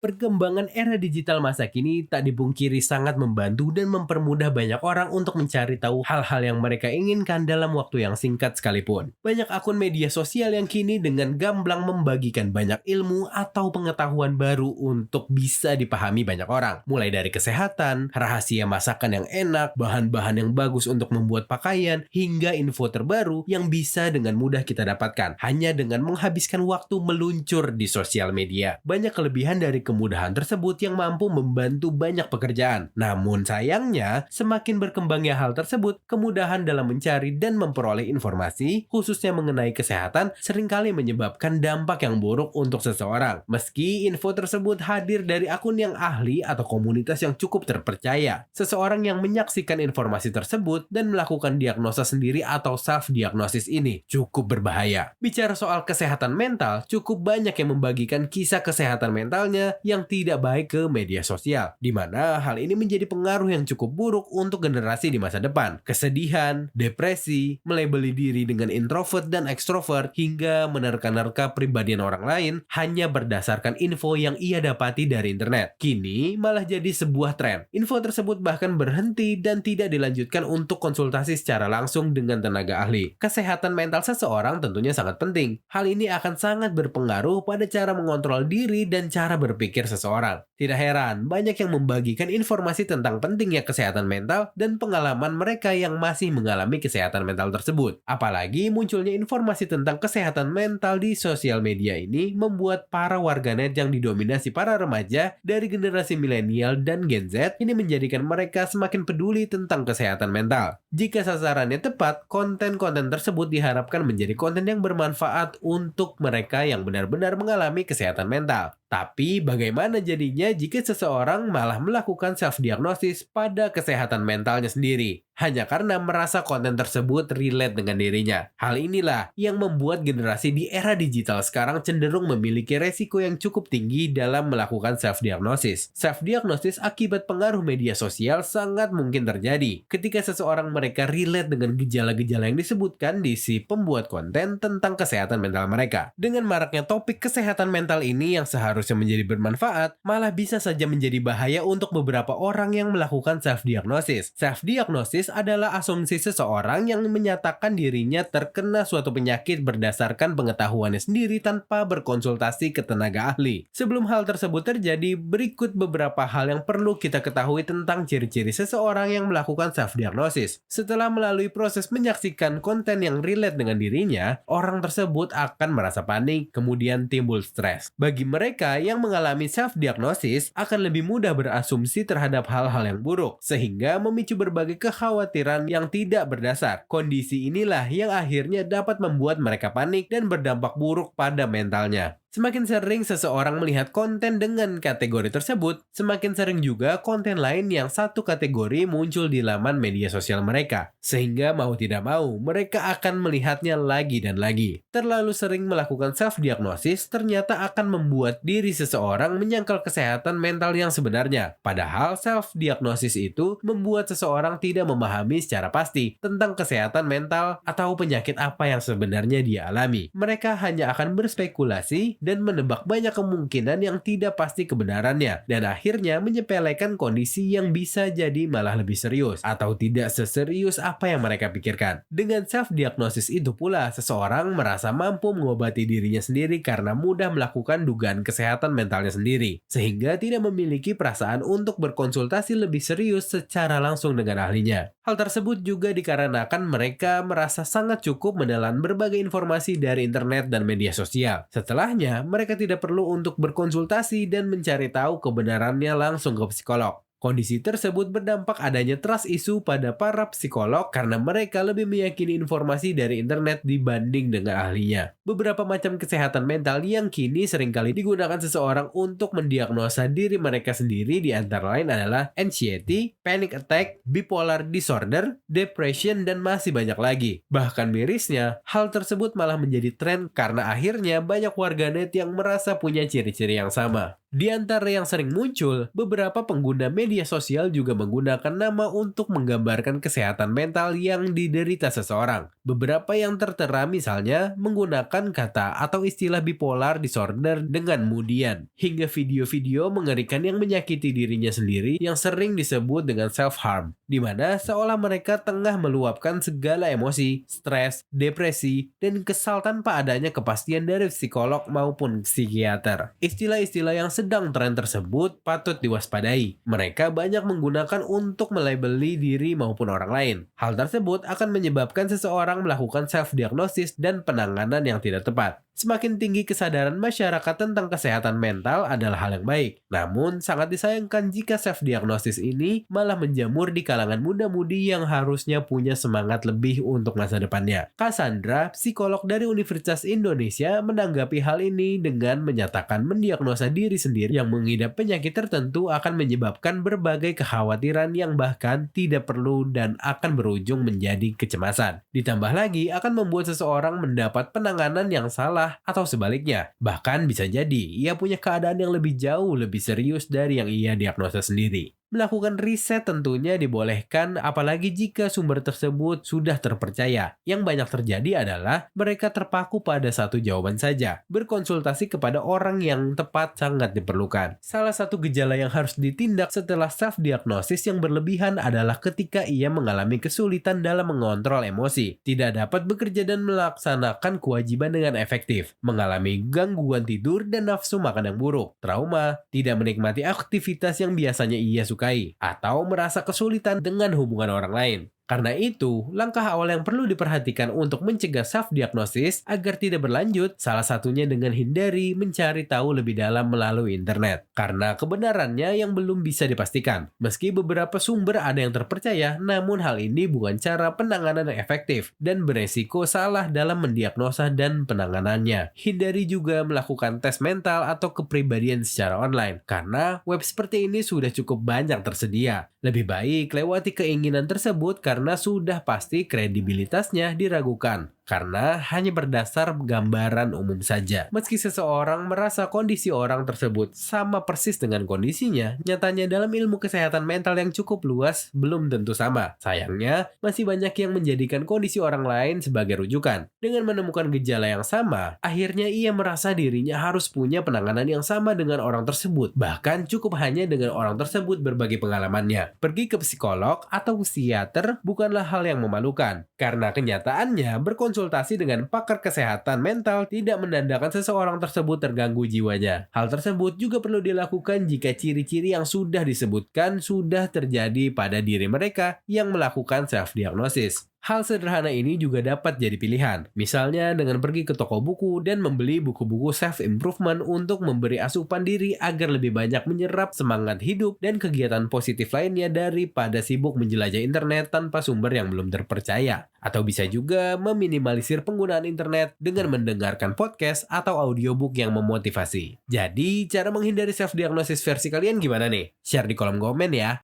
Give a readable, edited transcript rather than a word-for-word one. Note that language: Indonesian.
Perkembangan era digital masa kini tak dipungkiri sangat membantu dan mempermudah banyak orang untuk mencari tahu hal-hal yang mereka inginkan dalam waktu yang singkat sekalipun. Banyak akun media sosial yang kini dengan gamblang membagikan banyak ilmu atau pengetahuan baru untuk bisa dipahami banyak orang. Mulai dari kesehatan, rahasia masakan yang enak, bahan-bahan yang bagus untuk membuat pakaian, hingga info terbaru yang bisa dengan mudah kita dapatkan hanya dengan menghabiskan waktu meluncur di sosial media. Banyak kelebihan dari kemudahan tersebut yang mampu membantu banyak pekerjaan. Namun sayangnya, semakin berkembangnya hal tersebut, kemudahan dalam mencari dan memperoleh informasi, khususnya mengenai kesehatan, seringkali menyebabkan dampak yang buruk untuk seseorang. Meski info tersebut hadir dari akun yang ahli atau komunitas yang cukup terpercaya, seseorang yang menyaksikan informasi tersebut dan melakukan diagnosa sendiri atau self-diagnosis ini cukup berbahaya. Bicara soal kesehatan mental, cukup banyak yang membagikan kisah kesehatan mentalnya yang tidak baik ke media sosial, di mana hal ini menjadi pengaruh yang cukup buruk untuk generasi di masa depan. Kesedihan, depresi, melabeli diri dengan introvert dan ekstrovert, hingga menerka-nerka pribadian orang lain hanya berdasarkan info yang ia dapati dari internet. Kini malah jadi sebuah tren. Info tersebut bahkan berhenti dan tidak dilanjutkan untuk konsultasi secara langsung dengan tenaga ahli. Kesehatan mental seseorang tentunya sangat penting. Hal ini akan sangat berpengaruh pada cara mengontrol diri dan cara berpikir seseorang. Tidak heran, banyak yang membagikan informasi tentang pentingnya kesehatan mental dan pengalaman mereka yang masih mengalami kesehatan mental tersebut. Apalagi munculnya informasi tentang kesehatan mental di sosial media ini membuat para warganet yang didominasi para remaja dari generasi milenial dan Gen Z ini menjadikan mereka semakin peduli tentang kesehatan mental. Jika sasarannya tepat, konten-konten tersebut diharapkan menjadi konten yang bermanfaat untuk mereka yang benar-benar mengalami kesehatan mental. Tapi bagaimana jadinya jika seseorang malah melakukan self-diagnosis pada kesehatan mentalnya sendiri? Hanya karena merasa konten tersebut relate dengan dirinya. Hal inilah yang membuat generasi di era digital sekarang cenderung memiliki resiko yang cukup tinggi dalam melakukan self-diagnosis. Self-diagnosis akibat pengaruh media sosial sangat mungkin terjadi ketika seseorang mereka relate dengan gejala-gejala yang disebutkan di si pembuat konten tentang kesehatan mental mereka. Dengan maraknya topik kesehatan mental ini yang seharusnya menjadi bermanfaat, malah bisa saja menjadi bahaya untuk beberapa orang yang melakukan self-diagnosis. Self-diagnosis adalah asumsi seseorang yang menyatakan dirinya terkena suatu penyakit berdasarkan pengetahuannya sendiri tanpa berkonsultasi ke tenaga ahli. Sebelum hal tersebut terjadi, berikut beberapa hal yang perlu kita ketahui tentang ciri-ciri seseorang yang melakukan self-diagnosis. Setelah melalui proses menyaksikan konten yang relate dengan dirinya, orang tersebut akan merasa panik, kemudian timbul stres. Bagi mereka yang mengalami self-diagnosis, akan lebih mudah berasumsi terhadap hal-hal yang buruk, sehingga memicu berbagai kekhawatiran yang tidak berdasar. Kondisi inilah yang akhirnya dapat membuat mereka panik dan berdampak buruk pada mentalnya. Semakin sering seseorang melihat konten dengan kategori tersebut, semakin sering juga konten lain yang satu kategori muncul di laman media sosial mereka. Sehingga mau tidak mau, mereka akan melihatnya lagi dan lagi. Terlalu sering melakukan self-diagnosis ternyata akan membuat diri seseorang menyangkal kesehatan mental yang sebenarnya. Padahal self-diagnosis itu membuat seseorang tidak memahami secara pasti tentang kesehatan mental atau penyakit apa yang sebenarnya dia alami. Mereka hanya akan berspekulasi dan menebak banyak kemungkinan yang tidak pasti kebenarannya, dan akhirnya menyepelekan kondisi yang bisa jadi malah lebih serius atau tidak seserius apa yang mereka pikirkan. Dengan self-diagnosis itu pula, seseorang merasa mampu mengobati dirinya sendiri karena mudah melakukan dugaan kesehatan mentalnya sendiri, sehingga tidak memiliki perasaan untuk berkonsultasi lebih serius secara langsung dengan ahlinya. Hal tersebut juga dikarenakan mereka merasa sangat cukup menelan berbagai informasi dari internet dan media sosial. Setelahnya, mereka tidak perlu untuk berkonsultasi dan mencari tahu kebenarannya langsung ke psikolog. Kondisi tersebut berdampak adanya trust issue pada para psikolog karena mereka lebih meyakini informasi dari internet dibanding dengan ahlinya. Beberapa macam kesehatan mental yang kini seringkali digunakan seseorang untuk mendiagnosa diri mereka sendiri di antara lain adalah anxiety, panic attack, bipolar disorder, depression, dan masih banyak lagi. Bahkan mirisnya, hal tersebut malah menjadi tren karena akhirnya banyak warganet yang merasa punya ciri-ciri yang sama. Di antara yang sering muncul, beberapa pengguna media sosial juga menggunakan nama untuk menggambarkan kesehatan mental yang diderita seseorang. Beberapa yang tertera misalnya menggunakan kata atau istilah bipolar disorder dengan kemudian, hingga video-video mengerikan yang menyakiti dirinya sendiri yang sering disebut dengan self-harm, di mana seolah mereka tengah meluapkan segala emosi, stres, depresi, dan kesal tanpa adanya kepastian dari psikolog maupun psikiater. Istilah-istilah yang sedang tren tersebut patut diwaspadai. Mereka banyak menggunakan untuk melabeli diri maupun orang lain. Hal tersebut akan menyebabkan seseorang melakukan self-diagnosis dan penanganan yang tidak tepat. Semakin tinggi kesadaran masyarakat tentang kesehatan mental adalah hal yang baik. Namun, sangat disayangkan jika self-diagnosis ini malah menjamur di kalangan muda-mudi yang harusnya punya semangat lebih untuk masa depannya. Cassandra, psikolog dari Universitas Indonesia, menanggapi hal ini dengan menyatakan mendiagnosa diri sendiri yang mengidap penyakit tertentu akan menyebabkan berbagai kekhawatiran yang bahkan tidak perlu dan akan berujung menjadi kecemasan. Ditambah lagi akan membuat seseorang mendapat penanganan yang salah atau sebaliknya. Bahkan bisa jadi ia punya keadaan yang lebih jauh lebih serius dari yang ia diagnosa sendiri. Melakukan riset tentunya dibolehkan apalagi jika sumber tersebut sudah terpercaya. Yang banyak terjadi adalah mereka terpaku pada satu jawaban saja. Berkonsultasi kepada orang yang tepat sangat diperlukan. Salah satu gejala yang harus ditindak setelah self-diagnosis yang berlebihan adalah ketika ia mengalami kesulitan dalam mengontrol emosi, tidak dapat bekerja dan melaksanakan kewajiban dengan efektif, mengalami gangguan tidur dan nafsu makan yang buruk, trauma, tidak menikmati aktivitas yang biasanya ia suka atau merasa kesulitan dengan hubungan orang lain. Karena itu, langkah awal yang perlu diperhatikan untuk mencegah self-diagnosis agar tidak berlanjut, salah satunya dengan hindari mencari tahu lebih dalam melalui internet. Karena kebenarannya yang belum bisa dipastikan. Meski beberapa sumber ada yang terpercaya, namun hal ini bukan cara penanganan yang efektif dan beresiko salah dalam mendiagnosa dan penanganannya. Hindari juga melakukan tes mental atau kepribadian secara online, karena web seperti ini sudah cukup banyak tersedia. Lebih baik lewati keinginan tersebut karena sudah pasti kredibilitasnya diragukan. Karena hanya berdasar gambaran umum saja. Meski seseorang merasa kondisi orang tersebut sama persis dengan kondisinya, nyatanya dalam ilmu kesehatan mental yang cukup luas belum tentu sama. Sayangnya, masih banyak yang menjadikan kondisi orang lain sebagai rujukan. Dengan menemukan gejala yang sama, akhirnya ia merasa dirinya harus punya penanganan yang sama dengan orang tersebut. Bahkan cukup hanya dengan orang tersebut berbagi pengalamannya. Pergi ke psikolog atau psikiater bukanlah hal yang memalukan. Karena kenyataannya berkonsultasi dengan pakar kesehatan mental tidak menandakan seseorang tersebut terganggu jiwanya. Hal tersebut juga perlu dilakukan jika ciri-ciri yang sudah disebutkan sudah terjadi pada diri mereka yang melakukan self-diagnosis. Hal sederhana ini juga dapat jadi pilihan, misalnya dengan pergi ke toko buku dan membeli buku-buku self-improvement untuk memberi asupan diri agar lebih banyak menyerap semangat hidup dan kegiatan positif lainnya daripada sibuk menjelajah internet tanpa sumber yang belum terpercaya. Atau bisa juga meminimalisir penggunaan internet dengan mendengarkan podcast atau audiobook yang memotivasi. Jadi, cara menghindari self-diagnosis versi kalian gimana nih? Share di kolom komen ya.